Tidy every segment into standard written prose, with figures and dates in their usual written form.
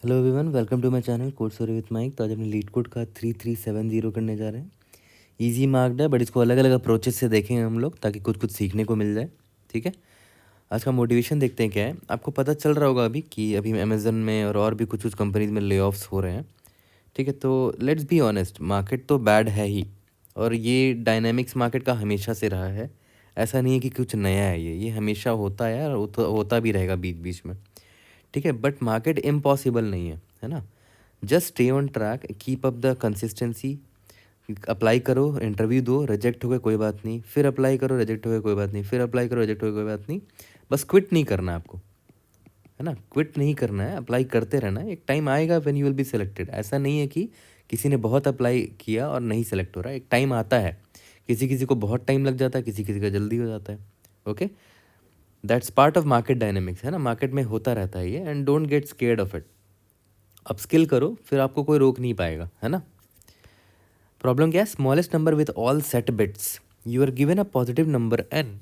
Hello everyone, welcome to my channel code story with Mike. तो आज अपने leet code का 3370 करने जा रहे हैं। इजी मार्क्ड है, बट इसको अलग अलग अप्रोचेस से देखेंगे हम लोग, ताकि कुछ कुछ सीखने को मिल जाए। ठीक है, आज का मोटिवेशन देखते हैं क्या है। आपको पता चल रहा होगा अभी कि अभी अमेजन में और भी कुछ कुछ कंपनीज में ले ऑफ्स हो रहे हैं। ठीक है, तो लेट्स बी ऑनेस्ट, मार्केट तो बैड है ही, और ये डायनेमिक्स मार्केट का हमेशा से रहा है। ऐसा नहीं है कि कुछ नया है, ये हमेशा होता है और होता भी रहेगा बीच बीच में। ठीक है, बट मार्केट इम्पॉसिबल नहीं है ना। Just stay on track, keep up the consistency. Apply करो, इंटरव्यू दो, रिजेक्ट हो गए कोई बात नहीं, फिर अप्लाई करो, रिजेक्ट हो गए कोई बात नहीं, फिर अप्लाई करो, रिजेक्ट हो गए कोई बात नहीं। बस क्विट नहीं करना है आपको, है ना। क्विट नहीं करना है, अप्लाई करते रहना है। एक टाइम आएगा when you will be selected. ऐसा नहीं है कि किसी ने बहुत अप्लाई किया और नहीं सेलेक्ट हो रहा है। एक टाइम आता है, किसी किसी को बहुत टाइम लग जाता है, किसी किसी का जल्दी हो जाता है। Okay, that's part of market dynamics, है ना। मार्केट में होता रहता है ये, and don't get scared of it. Upskill करो, फिर आपको कोई रोक नहीं पाएगा, है ना। प्रॉब्लम क्या है? Smallest number with all set bits. You are given a positive number n,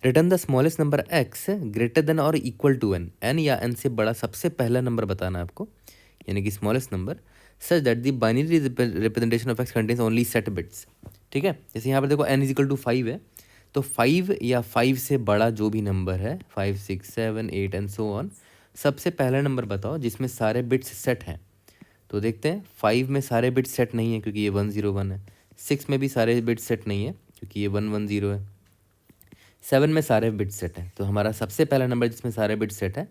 return the smallest number x greater than और इक्वल टू एन। एन या एन से बड़ा सबसे पहला नंबर बताना है आपको, यानी कि smallest number, such that the binary representation of x contains only set bits. ठीक है, जैसे यहाँ पर देखो एन इज इक्वल टू 5 है, तो 5 या 5 से बड़ा जो भी नंबर है, 5 6 7 8 एंड सो ऑन, सबसे पहला नंबर बताओ जिसमें सारे बिट्स सेट हैं। तो देखते हैं, 5 में सारे बिट्स सेट नहीं है क्योंकि ये 101 है। 6 में भी सारे बिट्स सेट नहीं है क्योंकि ये 110 है। 7 में सारे बिट्स सेट हैं, तो हमारा सबसे पहला नंबर जिसमें सारे बिट्स सेट है,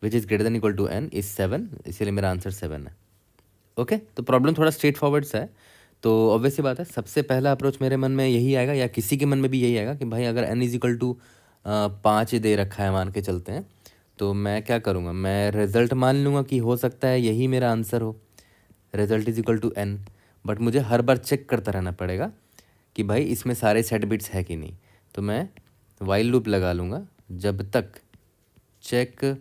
which is greater than equal to n, is 7, इसीलिए मेरा आंसर 7 है। ओके, तो प्रॉब्लम थोड़ा स्ट्रेट फॉरवर्ड सा है। तो ऑब्वियस सी बात है, सबसे पहला अप्रोच मेरे मन में यही आएगा, या किसी के मन में भी यही आएगा कि भाई अगर एन इज इक्वल टू 5 दे रखा है, मान के चलते हैं, तो मैं क्या करूँगा, मैं रिजल्ट मान लूँगा कि हो सकता है यही मेरा आंसर हो, result is equal to n. But मुझे हर बार चेक करता रहना पड़ेगा कि भाई इसमें सारे सेट बिट्स है कि नहीं। तो मैं वाइल लूप लगा लूँगा जब तक चेक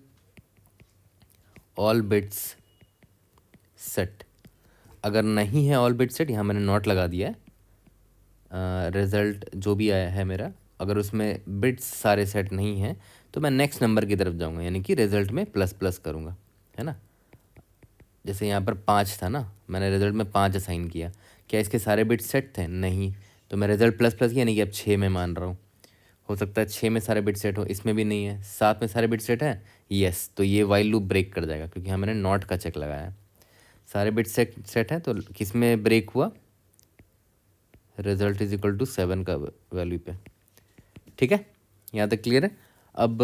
ऑल बिट्स सेट। अगर नहीं है ऑल बिट सेट, यहाँ मैंने नॉट लगा दिया है, रिज़ल्ट जो भी आया है मेरा, अगर उसमें बिट्स सारे सेट नहीं हैं तो मैं नेक्स्ट नंबर की तरफ जाऊँगा, यानी कि रिज़ल्ट में प्लस प्लस करूँगा, है ना। जैसे यहाँ पर 5 था ना, मैंने रिज़ल्ट में 5 असाइन किया, क्या इसके सारे बिट्स सेट थे? नहीं, तो मैं रिज़ल्ट प्लस प्लस किया, यानी कि अब 6 में मान रहा हूँ। हो सकता है 6 में सारे बिट सेट हो, इसमें भी नहीं है। 7 में सारे बिट सेट हैं, यस, तो ये वाइल लूप ब्रेक कर जाएगा क्योंकि यहाँ मैंने नॉट का चेक लगाया है। सारे बिट सेट हैं, तो किस में ब्रेक हुआ? रिजल्ट इज इक्वल टू 7 का वैल्यू पे। ठीक है, यहाँ तक क्लियर है। अब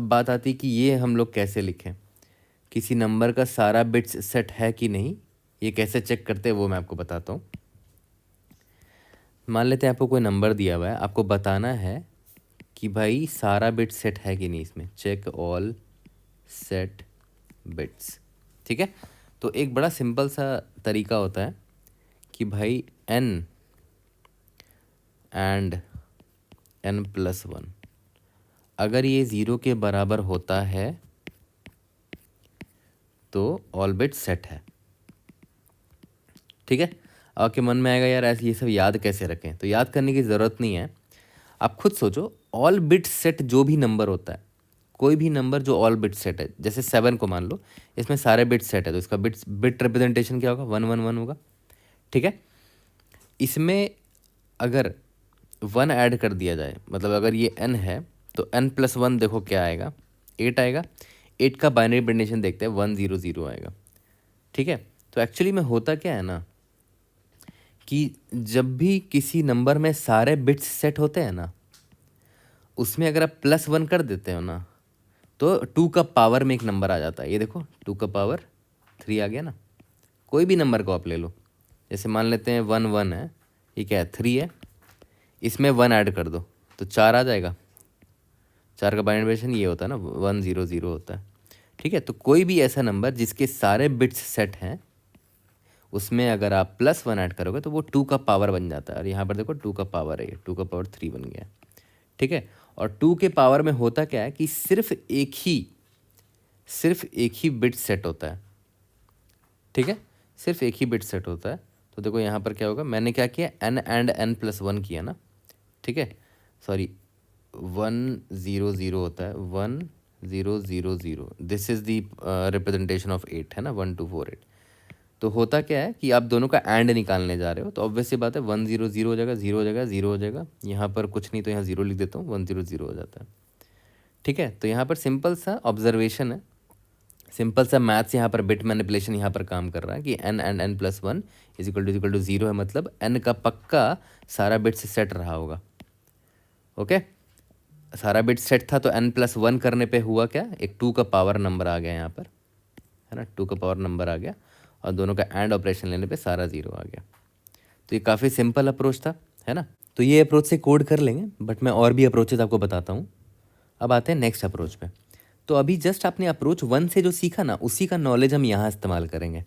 बात आती है कि ये हम लोग कैसे लिखें, किसी नंबर का सारा बिट्स सेट है कि नहीं, ये कैसे चेक करते हैं वो मैं आपको बताता हूँ। मान लेते हैं आपको कोई नंबर दिया हुआ है, आपको बताना है कि भाई सारा बिट सेट है कि नहीं इसमें, चेक ऑल सेट बिट्स। ठीक है, तो एक बड़ा सिंपल सा तरीका होता है कि भाई n एंड n+1, अगर ये 0 के बराबर होता है तो ऑल बिट सेट है। ठीक है, आपके मन में आएगा यार ऐसे ये सब याद कैसे रखें, तो याद करने की ज़रूरत नहीं है। आप खुद सोचो, ऑल बिट सेट जो भी नंबर होता है, कोई भी नंबर जो ऑल बिट सेट है, जैसे 7 को मान लो, इसमें सारे बिट सेट है, तो इसका बिट रिप्रेजेंटेशन क्या होगा? 111 होगा। ठीक है, इसमें अगर 1 ऐड कर दिया जाए, मतलब अगर ये n है तो n+1 देखो क्या आएगा? 8 आएगा। 8 का बाइनरी रिप्रेजेंटेशन देखते हैं, 100 आएगा। ठीक है, तो एक्चुअली में होता क्या है ना कि जब भी किसी नंबर में सारे बिट्स सेट होते हैं ना, उसमें अगर आप +1 कर देते हो ना, तो 2 का पावर में एक नंबर आ जाता है। ये देखो 2 का पावर 3 आ गया ना। कोई भी नंबर को आप ले लो, जैसे मान लेते हैं 1 है, ये क्या है? 3 है, इसमें 1 ऐड कर दो तो 4 आ जाएगा। 4 का बाइनरी रिप्रेजेंटेशन ये होता है ना, 100 होता है। ठीक है, तो कोई भी ऐसा नंबर जिसके सारे बिट्स सेट हैं, उसमें अगर आप +1 ऐड करोगे तो वो 2 का पावर बन जाता है। और यहाँ पर देखो 2 का पावर है, 2 का पावर 3 बन गया। ठीक है, और 2 के पावर में होता क्या है कि सिर्फ एक ही बिट सेट होता है। ठीक है, सिर्फ एक ही बिट सेट होता है। तो देखो यहाँ पर क्या होगा, मैंने क्या किया, n एंड n+1 किया ना। ठीक है, सॉरी 100 होता है, 0 0 0, this is the representation of 8, है ना, 1 2 4 8। तो होता क्या है कि आप दोनों का एंड निकालने जा रहे हो, तो ऑब्वियस सी बात है 1 0 0 हो जाएगा, 0 हो जाएगा, 0 हो जाएगा, यहाँ पर कुछ नहीं तो यहाँ 0 लिख देता हूँ, 1 0 0 हो जाता है। ठीक है, तो यहाँ पर सिंपल सा ऑब्जर्वेशन है, सिंपल सा मैथ्स यहाँ पर बिट मैनिपुलेशन यहाँ पर काम कर रहा है कि n and n plus 1 is equal to 0 है, मतलब n का पक्का सारा बिट्स सेट रहा होगा। ओके, सारा बिट सेट था तो n प्लस 1 करने पे हुआ क्या, एक 2 का पावर नंबर आ गया यहाँ पर, है ना, 2 का पावर नंबर आ गया, और दोनों का एंड ऑपरेशन लेने पे सारा 0 आ गया। तो ये काफ़ी सिंपल अप्रोच था, है ना। तो ये अप्रोच से कोड कर लेंगे, बट मैं और भी अप्रोचेज आपको बताता हूँ। अब आते हैं नेक्स्ट अप्रोच पे। तो अभी जस्ट आपने अप्रोच 1 से जो सीखा ना, उसी का नॉलेज हम यहाँ इस्तेमाल करेंगे।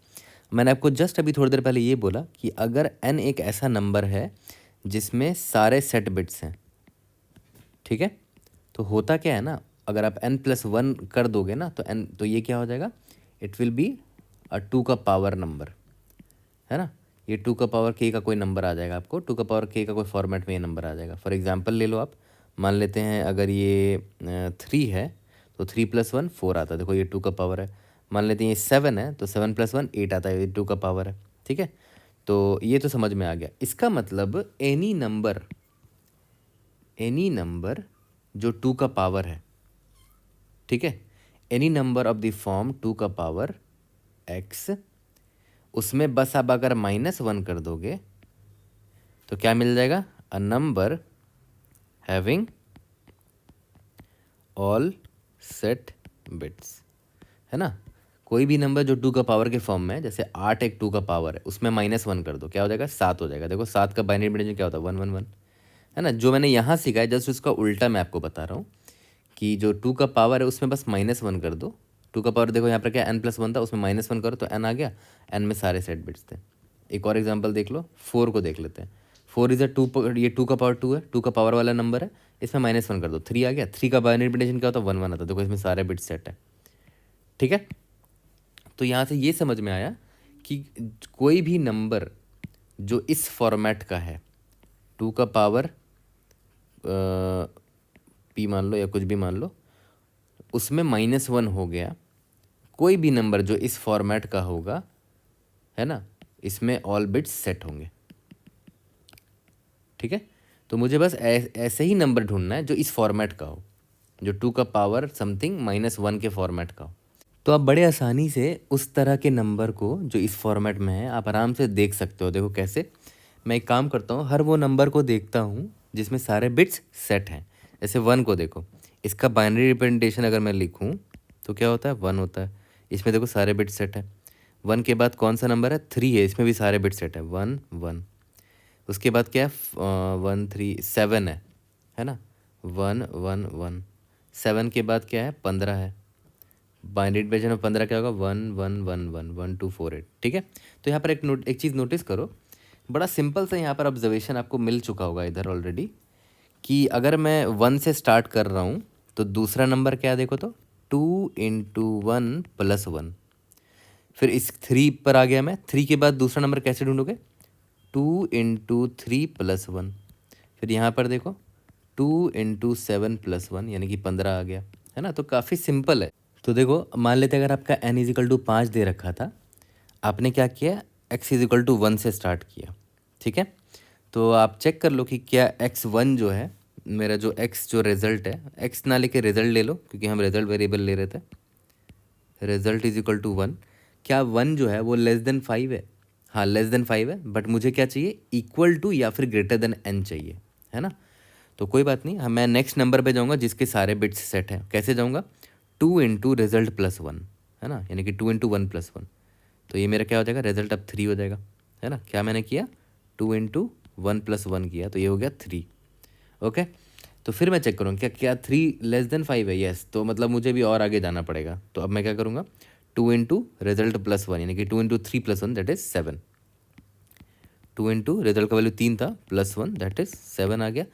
मैंने आपको जस्ट अभी थोड़ी देर पहले ये बोला कि अगर n एक ऐसा नंबर है जिसमें सारे सेट बिट्स हैं, ठीक है, तो होता क्या है ना, अगर आप n प्लस 1 कर दोगे ना, तो ये क्या हो जाएगा, इट विल बी अ 2 का पावर नंबर, है ना। ये 2 का पावर k का कोई नंबर आ जाएगा आपको, 2 का पावर k का कोई फॉर्मेट में ये नंबर आ जाएगा। फॉर एग्जांपल ले लो आप, मान लेते हैं अगर ये 3 है तो 3 प्लस 1 4 आता है, देखो ये 2 का पावर है। मान लेते हैं ये 7 है तो 7 प्लस 1 8 आता है, ये 2 का पावर है। ठीक है, तो ये तो समझ में आ गया। इसका मतलब एनी नंबर जो 2 का पावर है, ठीक है, any number of the form 2 का पावर x, उसमें बस आप अगर -1 कर दोगे तो क्या मिल जाएगा, a number having all set bits, है ना। कोई भी नंबर जो 2 का पावर के फॉर्म में है, जैसे 8 एक 2 का पावर है, उसमें -1 कर दो, क्या हो जाएगा, 7 हो जाएगा। देखो 7 का बाइनरी डिवीजन क्या होता है, 1 1 1, है ना। जो मैंने यहाँ सीखा है जस्ट उसका उल्टा मैं आपको बता रहा हूँ कि जो 2 का पावर है उसमें बस -1 कर दो। 2 का पावर देखो यहाँ पर क्या n प्लस 1 था, उसमें -1 करो तो n आ गया, n में सारे सेट बिट्स थे। एक और एग्जांपल देख लो, 4 को देख लेते हैं। 4 इज अ 2, ये 2 का पावर 2 है, 2 का पावर वाला नंबर है, इसमें -1 कर दो, 3 आ गया। 3 का बाइनरी रिप्रेजेंटेशन क्या होता है, 1 1 आता है, देखो इसमें सारे बिट्स सेट है। ठीक है, तो यहाँ से ये समझ में आया कि कोई भी नंबर जो इस फॉर्मेट का है, 2 का पावर p मान लो या कुछ भी मान लो, उसमें -1 हो गया, कोई भी नंबर जो इस फॉर्मेट का होगा, है ना, इसमें ऑल बिट्स सेट होंगे। ठीक है, तो मुझे बस ऐसे ही नंबर ढूंढना है जो इस फॉर्मेट का हो, जो 2 का पावर समथिंग -1 के फॉर्मेट का हो। तो आप बड़े आसानी से उस तरह के नंबर को जो इस फॉर्मेट में है आप आराम से देख सकते हो। देखो कैसे, मैं एक काम करता हूँ, हर वो नंबर को देखता हूँ जिसमें सारे बिट्स सेट हैं। जैसे 1 को देखो, इसका बाइनरी रिप्रेजेंटेशन अगर मैं लिखूँ तो क्या होता है, 1 होता है। इसमें देखो सारे बिट्स सेट हैं। 1 के बाद कौन सा नंबर है, 3 है, इसमें भी सारे बिट्स सेट है, 1 1। उसके बाद क्या है, 1 3 7 है ना, 1 1 1। 7 के बाद क्या है, 15 है, बाइनरी डिवीजन में 15 क्या होगा, 1 1 1 1 1 2 4 8। ठीक है, तो यहाँ पर एक चीज़ नोटिस करो, बड़ा सिंपल सा यहाँ पर ऑब्जर्वेशन आपको मिल चुका होगा इधर ऑलरेडी, कि अगर मैं 1 से स्टार्ट कर रहा हूँ तो दूसरा नंबर क्या है, देखो तो 2 इंटू 1 प्लस 1। फिर इस 3 पर आ गया मैं, 3 के बाद दूसरा नंबर कैसे ढूंढोगे, 2 इंटू 3 प्लस 1। फिर यहाँ पर देखो 2 इंटू 7 प्लस 1, यानी कि 15 आ गया, है ना। तो काफ़ी सिंपल है। तो देखो मान लेते अगर आपका n इजिकल टू 5 दे रखा था, आपने क्या किया, x इजिकल टू 1 से स्टार्ट किया। ठीक है, तो आप चेक कर लो कि क्या x1 जो है, मेरा जो x जो रिजल्ट है, x ना लेके रिजल्ट ले लो क्योंकि हम रिजल्ट वेरिएबल ले रहे थे, रिजल्ट इज इक्वल टू 1, क्या 1 जो है वो लेस देन 5 है, हाँ लेस देन 5 है, बट मुझे क्या चाहिए, इक्वल टू या फिर ग्रेटर देन n चाहिए, है ना। तो कोई बात नहीं, मैं नेक्स्ट नंबर पे जाऊंगा जिसके सारे बिट्स सेट हैं। कैसे जाऊंगा, 2 इंटू रिजल्ट प्लस 1, है ना, यानी कि 2 इंटू 1 प्लस 1। तो ये मेरा क्या हो जाएगा, रिजल्ट अब 3 हो जाएगा, है ना। क्या मैंने किया, 2 इंटू 1 प्लस 1 किया, तो ये हो गया 3। ओके, तो फिर मैं चेक करूँगा क्या 3 लेस देन 5 है, यस, तो मतलब मुझे भी और आगे जाना पड़ेगा। तो अब मैं क्या करूँगा, 2 इंटू रिजल्ट प्लस 1, यानी कि 2 into 3 plus 1 that is 7। 2 into result का वैल्यू 3 था, प्लस 1 दैट इज़ 7 आ गया।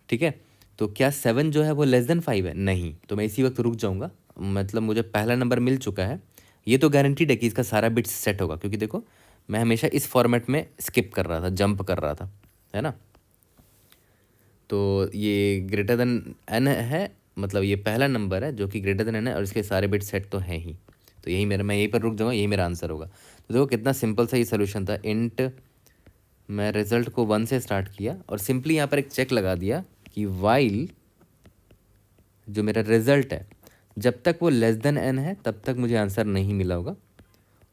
ठीक है, तो क्या 7 जो है वो लेस देन 5 है, नहीं, तो मैं इसी वक्त रुक जाऊंगा, मतलब मुझे पहला नंबर मिल चुका है। ये तो गारंटीड है कि इसका सारा बिट्स सेट होगा, क्योंकि देखो मैं हमेशा इस फॉर्मेट में स्किप कर रहा था, जंप कर रहा था, है ना। तो ये ग्रेटर देन n है, मतलब ये पहला नंबर है जो कि ग्रेटर देन n है और इसके सारे बिट सेट तो हैं ही। तो यही मेरा, मैं यहीं पर रुक जाऊँगा, यही मेरा आंसर होगा। तो देखो कितना सिंपल सा ये सोल्यूशन था। इंट मैं रिजल्ट को 1 से स्टार्ट किया और सिंपली यहाँ पर एक चेक लगा दिया कि वाइल जो मेरा रिजल्ट है जब तक वो लेस देन n है तब तक मुझे आंसर नहीं मिला होगा।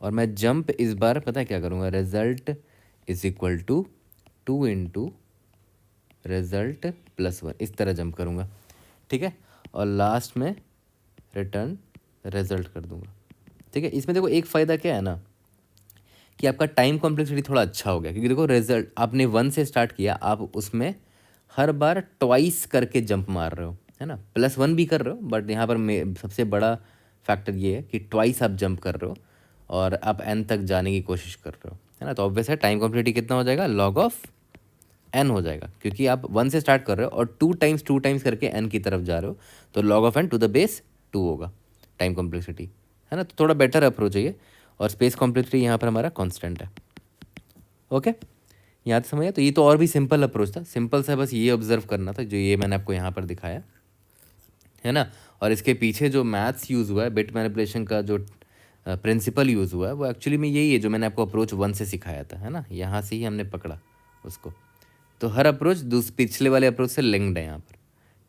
और मैं जंप इस बार पता है क्या करूँगा, result is equal to 2 into result plus 1, इस तरह जंप करूँगा, ठीक है। और लास्ट में रिटर्न रिजल्ट कर दूँगा, ठीक है। इसमें देखो एक फ़ायदा क्या है ना कि आपका टाइम कॉम्प्लेक्सिटी थोड़ा अच्छा हो गया, क्योंकि देखो रिजल्ट आपने 1 से स्टार्ट किया, आप उसमें हर बार ट्वाइस करके जंप मार रहे हो, है ना। +1 भी कर रहे हो, बट यहाँ पर सबसे बड़ा फैक्टर ये है कि ट्वाइस आप जंप कर रहे हो और आप n तक जाने की कोशिश कर रहे हो, है ना। तो ऑब्वियस है टाइम कॉम्प्लेक्सिटी कितना हो जाएगा, log ऑफ n हो जाएगा, क्योंकि आप 1 से स्टार्ट कर रहे हो और 2 टाइम्स करके n की तरफ जा रहे हो, तो log of n to the base 2 होगा टाइम कॉम्प्लेक्सिटी, है ना। तो थोड़ा बेटर अप्रोच है ये। और स्पेस कॉम्प्लेक्सिटी यहाँ पर हमारा कांस्टेंट है। ओके, यहाँ तक समझिए। तो ये तो और भी सिंपल अप्रोच था, सिंपल सा बस ये ऑब्जर्व करना था जो ये मैंने आपको यहाँ पर दिखाया, है ना। और इसके पीछे जो मैथ्स यूज़ हुआ है, बिट मैनिपुलेशन का जो प्रिंसिपल यूज़ हुआ है, वो एक्चुअली में यही है जो मैंने आपको अप्रोच 1 से सिखाया था, है ना। यहाँ से ही हमने पकड़ा उसको। तो हर अप्रोच पिछले वाले अप्रोच से लिंक्ड है यहाँ पर,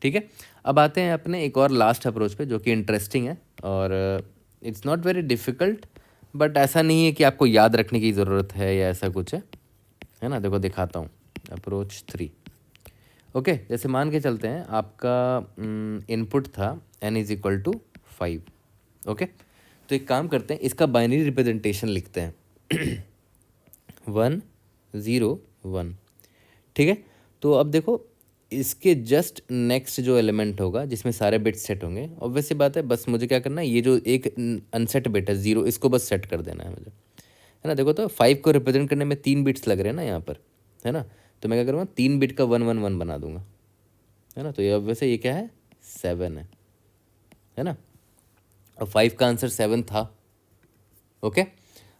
ठीक है। अब आते हैं अपने एक और लास्ट अप्रोच पे जो कि इंटरेस्टिंग है और it's not very difficult, but ऐसा नहीं है कि आपको याद रखने की ज़रूरत है या ऐसा कुछ है ना। देखो दिखाता हूँ, अप्रोच 3। ओके, जैसे मान के चलते हैं आपका इनपुट था n is equal to 5। Okay, तो एक काम करते हैं, इसका बाइनरी रिप्रेजेंटेशन लिखते हैं 1 0 1, ठीक है। तो अब देखो इसके जस्ट नेक्स्ट जो एलिमेंट होगा जिसमें सारे बिट्स सेट होंगे, ऑब्वियस सी बात है, बस मुझे क्या करना है, ये जो एक अनसेट बिट है 0, इसको बस सेट कर देना है मुझे, है ना। देखो तो 5 को रिप्रेजेंट करने में 3 बिट्स लग रहे हैं ना यहाँ पर, है ना। तो मैं क्या करूँगा, 3 बिट का 1 1 1 बना दूंगा, है ना। तो ये ऑब्वियस ये क्या है, 7 है ना। और 5 का आंसर 7 था। ओके,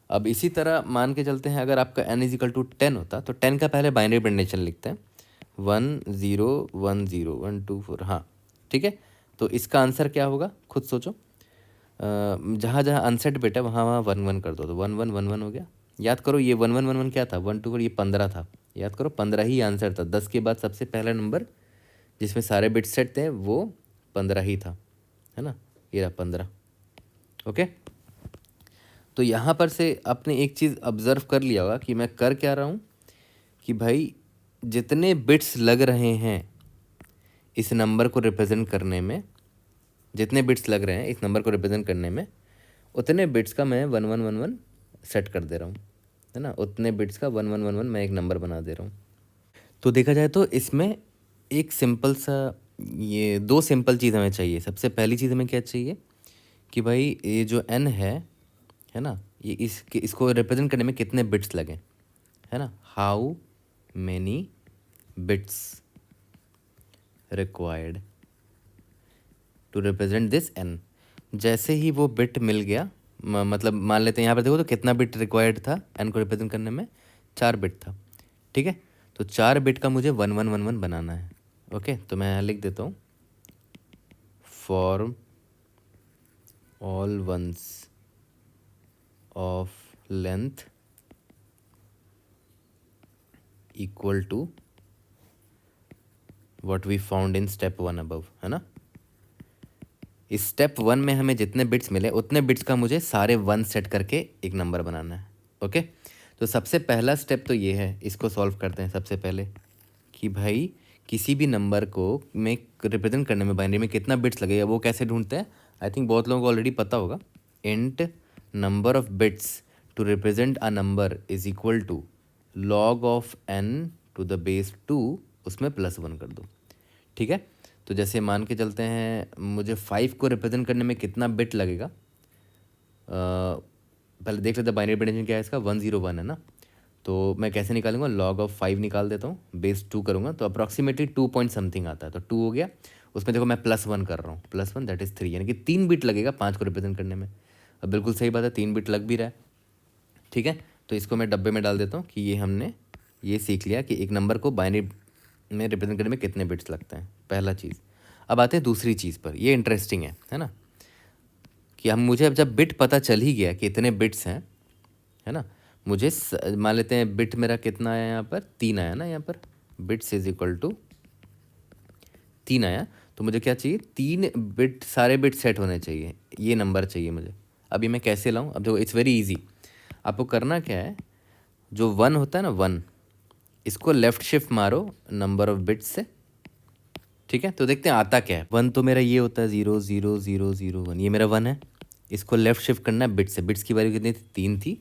अब इसी तरह मान के चलते हैं अगर आपका n इज इक्वल टू 10 होता तो 10 का पहले बाइनरी रिप्रेजेंटेशन लिखते हैं 1 0 1 0 1 2 4, हाँ ठीक है। तो इसका आंसर क्या होगा, खुद सोचो। जहाँ जहाँ अनसेट बिट है वहाँ वहाँ 1 1 कर दो, तो 1 1 1 1 हो गया। याद करो ये 1 1 1 1 क्या था, 1 2 4, ये 15 था। याद करो 15 ही आंसर था, 10 के बाद सबसे पहला नंबर जिसमें सारे बिट सेट थे वो 15 ही था, है ना। ये रहा 15। ओके, तो यहाँ पर से आपने एक चीज़ ऑब्ज़र्व कर लिया होगा कि मैं कर क्या रहा हूँ कि भाई जितने बिट्स लग रहे हैं इस नंबर को रिप्रेजेंट करने में, जितने बिट्स लग रहे हैं इस नंबर को रिप्रेजेंट करने में, उतने बिट्स का मैं 1 1 1 1 सेट कर दे रहा हूँ, है ना। उतने बिट्स का 1 1 1 1 मैं एक नंबर बना दे रहा हूँ। तो देखा जाए तो इसमें एक सिंपल सा, ये 2 सिंपल चीज़ हमें चाहिए। सबसे पहली चीज़ हमें क्या चाहिए कि भाई ये जो n है ना, ये इसको रिप्रेजेंट करने में कितने बिट्स लगे, है ना। How many bits required to represent this n। जैसे ही वो बिट मिल गया, मतलब मान लेते हैं यहाँ पर देखो तो कितना बिट रिक्वायर्ड था n को रिप्रेजेंट करने में, 4 बिट था, ठीक है। तो 4 बिट का मुझे 1 1 1 1 बनाना है। ओके, तो मैं यहाँ लिख देता हूँ for all once of length equal to what we found in step 1 above, है ना। इस स्टेप 1 में हमें जितने बिट्स मिले उतने बिट्स का मुझे सारे 1 सेट करके एक नंबर बनाना है। ओके, तो सबसे पहला स्टेप तो ये है, इसको सॉल्व करते हैं सबसे पहले कि भाई किसी भी नंबर को में रिप्रेजेंट करने में बाइनरी में कितना बिट्स लगेगा वो कैसे ढूंढते हैं। आई थिंक बहुत लोगों को ऑलरेडी पता होगा। Int number of bits to represent a number is equal to log of n to the base 2, उसमें +1 कर दो, ठीक है। तो जैसे मान के चलते हैं मुझे 5 को रिप्रेजेंट करने में कितना बिट लगेगा, पहले देख लेते हैं बाइनरी रिप्रेजेंटेशन क्या है इसका, 1 0 1 है ना। तो मैं कैसे निकालूंगा, log ऑफ 5 निकाल देता हूँ, बेस 2 करूँगा तो अप्रॉक्सीमेटली 2 पॉइंट समथिंग आता है, तो 2 हो गया। उसमें देखो मैं +1 कर रहा हूँ, +1 दैट इज़ 3, यानी कि 3 बिट लगेगा 5 को रिप्रेजेंट करने में। अब बिल्कुल सही बात है, 3 बिट लग भी रहा है, ठीक है। तो इसको मैं डब्बे में डाल देता हूँ कि ये हमने ये सीख लिया कि एक नंबर को बाइनरी में रिप्रेजेंट करने में कितने बिट्स लगते हैं, पहला चीज़। अब आते हैं दूसरी चीज़ पर, ये इंटरेस्टिंग है ना, कि हम मुझे अब जब बिट पता चल ही गया कि इतने बिट्स हैं, है ना, मुझे मान लेते हैं बिट मेरा कितना आया यहाँ पर, 3 आया ना, यहाँ पर बिट्स इज इक्वल टू 3 आया, तो मुझे क्या चाहिए, 3 बिट, सारे बिट सेट होने चाहिए, ये नंबर चाहिए मुझे। अभी मैं कैसे लाऊं, अब देखो इट्स वेरी इजी, आपको करना क्या है, जो 1 होता है ना 1, इसको लेफ़्ट शिफ्ट मारो नंबर ऑफ बिट्स से, ठीक है, तो देखते हैं आता क्या है। 1 तो मेरा ये होता है 0 0 0 0 1, ये मेरा 1 है, इसको लेफ़्ट शिफ्ट करना है बिट से, बिट्स की वैल्यू कितनी थी, 3 थी,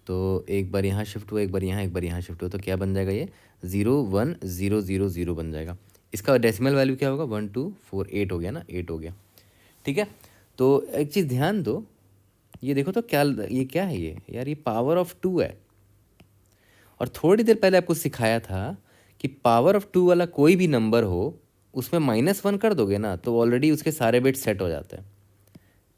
तो एक बार यहाँ शिफ्ट हुआ, एक बार यहाँ, एक बार यहाँ शिफ्ट हुआ, तो क्या बन जाएगा ये 0 1 0 0 0 बन जाएगा। इसका डेसिमल वैल्यू क्या होगा, 1 2 4 8 हो गया ना, 8 हो गया, ठीक है। तो एक चीज़ ध्यान दो, ये देखो तो क्या, ये क्या है ये यार, ये पावर ऑफ 2 है, और थोड़ी देर पहले आपको सिखाया था कि पावर ऑफ 2 वाला कोई भी नंबर हो उसमें -1 कर दोगे ना, तो ऑलरेडी उसके सारे बिट सेट हो जाते हैं,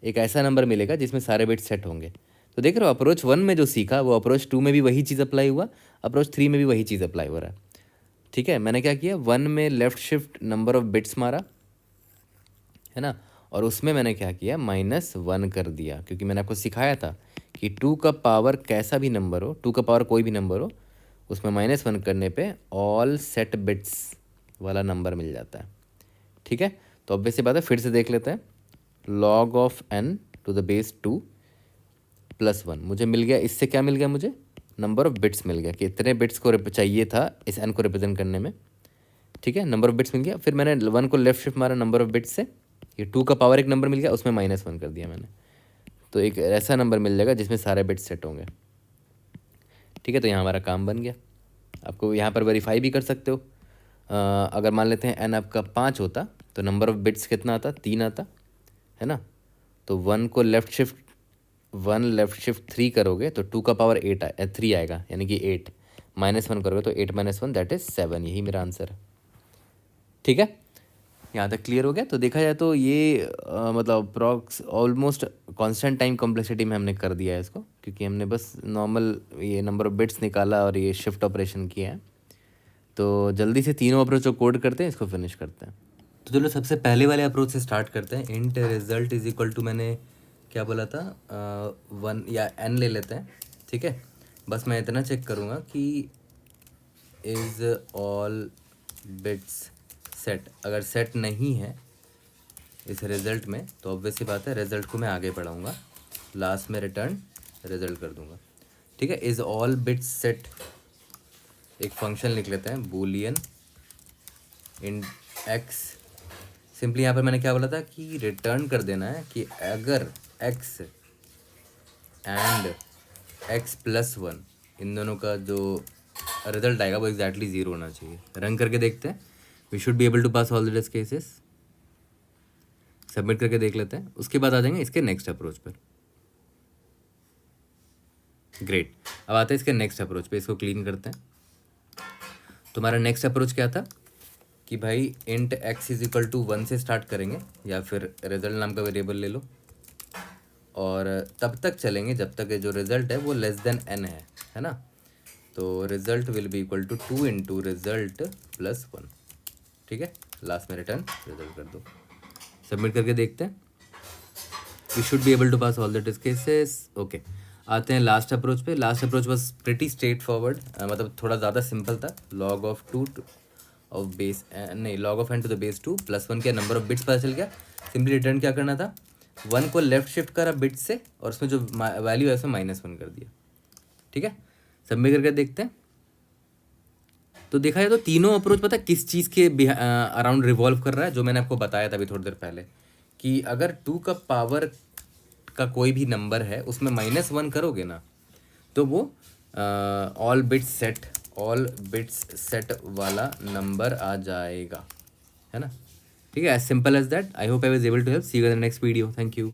एक ऐसा नंबर मिलेगा जिसमें सारे बिट सेट होंगे। तो देख रहे हो, अप्रोच 1 में जो सीखा वो अप्रोच 2 में भी वही चीज़ अप्लाई हुआ, अप्रोच 3 में भी वही चीज़ अप्लाई हो रहा है, ठीक है। मैंने क्या किया, 1 में left shift number of bits मारा, है ना, और उसमें मैंने क्या किया, -1 कर दिया, क्योंकि मैंने आपको सिखाया था कि 2 का पावर कैसा भी नंबर हो, 2 का पावर कोई भी नंबर हो, उसमें -1 करने पे ऑल सेट बिट्स वाला नंबर मिल जाता है, ठीक है। तो ऑब्वियस सी बात है, फिर से देख लेते हैं, log of n to the base 2 + 1 मुझे मिल गया, इससे क्या मिल गया, मुझे नंबर ऑफ बिट्स मिल गया कि इतने बिट्स को चाहिए था इस n को रिप्रेजेंट करने में, ठीक है, नंबर ऑफ बिट्स मिल गया। फिर मैंने 1 को लेफ्ट शिफ्ट मारा नंबर ऑफ बिट्स से, ये 2 का पावर एक नंबर मिल गया, उसमें -1 कर दिया मैंने, तो एक ऐसा नंबर मिल जाएगा जिसमें सारे बिट्स सेट होंगे, ठीक है। तो यहाँ हमारा काम बन गया। आपको यहाँ पर वेरीफाई भी कर सकते हो, अगर मान लेते हैं n आपका 5 होता तो नंबर ऑफ बिट्स कितना आता, 3 आता, है ना, तो 1 को लेफ़्ट शिफ्ट 3 करोगे तो 2 का पावर 3 आएगा, यानी कि 8, -1 करोगे तो 8 - 1 दैट इज़ 7, यही मेरा आंसर है, ठीक है। यहाँ तक क्लियर हो गया। तो देखा जाए तो ये मतलब approx almost constant time complexity में हमने कर दिया है इसको, क्योंकि हमने बस नॉर्मल ये नंबर ऑफ बिट्स निकाला और ये शिफ्ट ऑपरेशन किया है। तो जल्दी से तीनों अप्रोच को कोड करते हैं, इसको फिनिश करते हैं। तो चलो सबसे पहले वाले अप्रोच से स्टार्ट करते हैं। Int result is equal to, मैंने क्या बोला था, 1 या n ले लेते हैं, ठीक है। बस मैं इतना चेक करूँगा कि इज़ ऑल बिट्स सेट, अगर सेट नहीं है इस रिज़ल्ट में तो ऑब्वियस सी बात है रिज़ल्ट को मैं आगे बढ़ाऊँगा, लास्ट में रिटर्न रिज़ल्ट कर दूँगा, ठीक है। इज़ ऑल बिट्स सेट, एक फंक्शन लिख लेते हैं, बूलियन इन x, सिंपली यहाँ पर मैंने क्या बोला था कि रिटर्न कर देना है कि अगर x एंड x + 1 इन दोनों का जो रिजल्ट आएगा वो एग्जैक्टली 0 होना चाहिए। रन करके देखते हैं, we should be able to pass all the test cases. Submit करके देख लेते हैं, उसके बाद आ जाएंगे इसके नेक्स्ट अप्रोच पर। ग्रेट, अब आते हैं इसके नेक्स्ट अप्रोच पे, इसको क्लीन करते हैं। तो हमारा नेक्स्ट अप्रोच क्या था कि भाई int x is equal to 1 से स्टार्ट करेंगे, या फिर रिजल्ट नाम का वेरिएबल ले लो, और तब तक चलेंगे जब तक जो रिजल्ट है वो लेस देन n है ना। तो result will be equal to 2 × result + 1, ठीक है। लास्ट में रिटर्न रिजल्ट कर दो, सबमिट करके देखते हैं, we should be able to pass all the test cases. Okay, आते हैं लास्ट अप्रोच पे। लास्ट अप्रोच बस प्रिटी स्ट्रेट फॉरवर्ड, मतलब थोड़ा ज़्यादा सिंपल था। log ऑफ 2 ऑफ बेस नहीं log of n to the base 2 + 1 के नंबर ऑफ बिट्स पता चल गया। सिंपली रिटर्न क्या करना था, 1 को लेफ्ट शिफ्ट करा बिट से और उसमें जो वैल्यू है उसमें -1 कर दिया, ठीक है। सबमिट करके देखते हैं। तो देखा जाए तो तीनों अप्रोच पता है किस चीज़ के अराउंड रिवॉल्व कर रहा है, जो मैंने आपको बताया था अभी थोड़ी देर पहले, कि अगर 2 का पावर का कोई भी नंबर है उसमें -1 करोगे ना तो वो ऑल बिट्स सेट वाला नंबर आ जाएगा, है ना, ठीक है। As simple as that. I hope I was able to help. See you in the next video. Thank you.